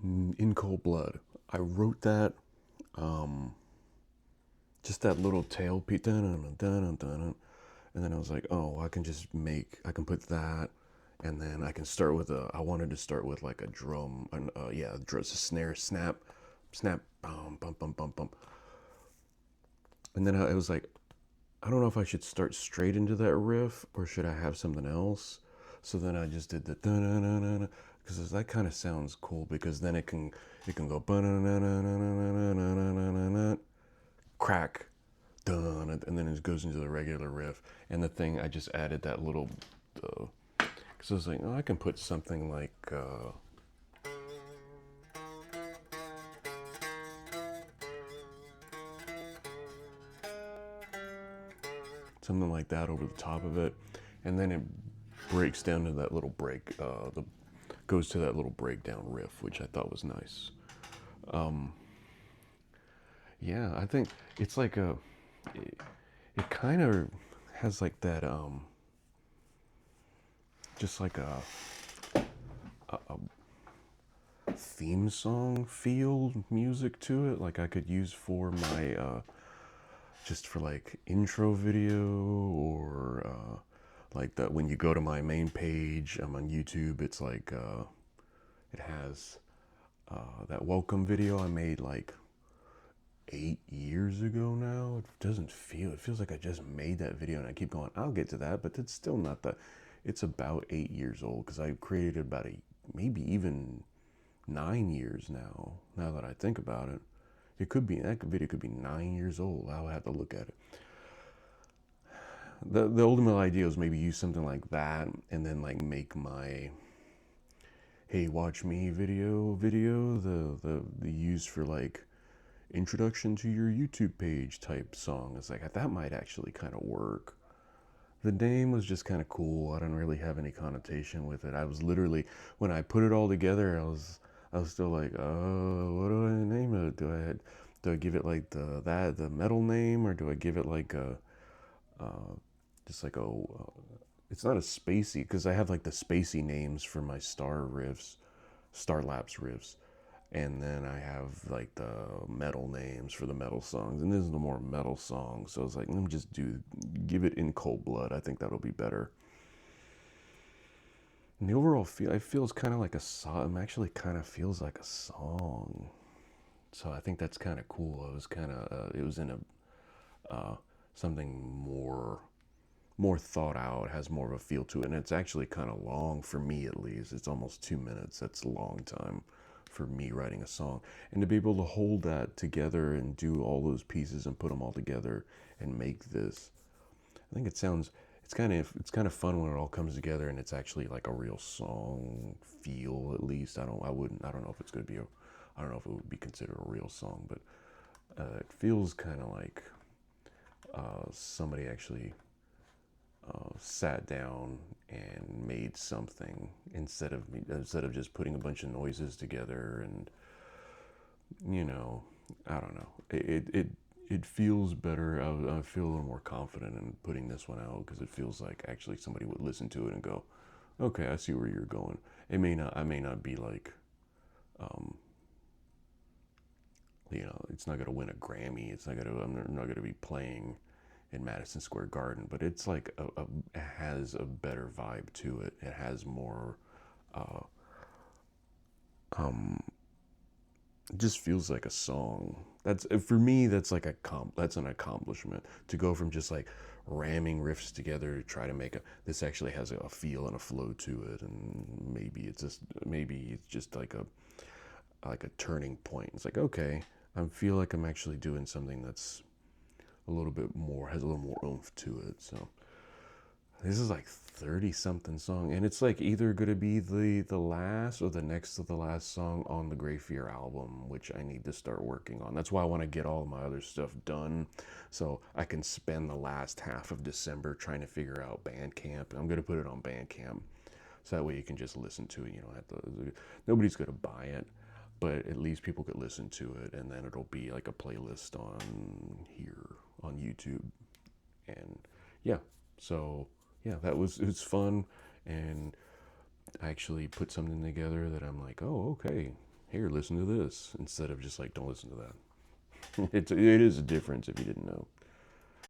In Cold Blood. I wrote that, um, just that little tail piece, and then I was like, oh, I can put that, and then I can start with I wanted to start with like a drum, just a snare, snap, snap, bum, bum, bum, bum, bum. And then I was like, I don't know if I should start straight into that riff or should I have something else. So then I just did the because that kind of sounds cool because then it can go crack dun, and then it goes into the regular riff. And the thing I just added that little because I was like, oh, I can put something like that over the top of it, and then it breaks down to that little break. The goes to that little breakdown riff, which I thought was nice. Yeah, I think it's like it kind of has like that just like a theme song feel music to it, like I could use for my just for like intro video or like that when you go to my main page. I'm on YouTube. It's like it has that welcome video I made like 8 years ago now. It doesn't feel, it feels like I just made that video and I keep going, I'll get to that, but it's still not that. It's about 8 years old because I created about maybe even 9 years now. Now that I think about it, it could be, that video could be 9 years old. I'll have to look at it. The ultimate idea is maybe use something like that and then like make my hey watch me video the use for like introduction to your YouTube page type song. It's like that might actually kind of work. The name was just kind of cool. I don't really have any connotation with it. I was literally, when I put it all together, I was still like, what do I name it? Do I give it like the metal name, or do I give it like a just like it's not a spacey, because I have like the spacey names for my Starlapse riffs, and then I have like the metal names for the metal songs, and this is the more metal song. So I was like, let me just give it In Cold Blood. I think that'll be better. And the overall feel, it feels kind of like a song. It actually kind of feels like a song. So I think that's kind of cool. It was kind of, it was in something more thought out, has more of a feel to it, and it's actually kind of long for me at least. It's almost 2 minutes. That's a long time for me writing a song, and to be able to hold that together and do all those pieces and put them all together and make this, I think it's kind of fun when it all comes together and it's actually like a real song feel. At least I don't know if it's going to be I don't know if it would be considered a real song, but it feels kind of like somebody actually sat down and made something instead of just putting a bunch of noises together. And you know I don't know, it feels better. I feel a little more confident in putting this one out because it feels like actually somebody would listen to it and go, okay, I see where you're going. I may not be like it's not going to win a Grammy. I'm not going to be playing in Madison Square Garden, but it's like it has a better vibe to it. It has more. It just feels like a song. That's for me. That's like that's an accomplishment to go from just like ramming riffs together to try to make this actually has a feel and a flow to it, and maybe it's just like a turning point. It's like, okay, I feel like I'm actually doing something that's a little bit more, has a little more oomph to it. So this is like 30 something song, and it's like either going to be the last or the next to the last song on the Gray Fear album, which I need to start working on. That's why I want to get all of my other stuff done so I can spend the last half of December trying to figure out Bandcamp. I'm going to put it on Bandcamp so that way you can just listen to it. You don't have to, nobody's going to buy it, but at least people could listen to it, and then it'll be like a playlist on here on YouTube. And yeah, so yeah, it was fun, and I actually put something together that I'm like, oh, okay, here, listen to this, instead of just like, don't listen to that. It is a difference if you didn't know.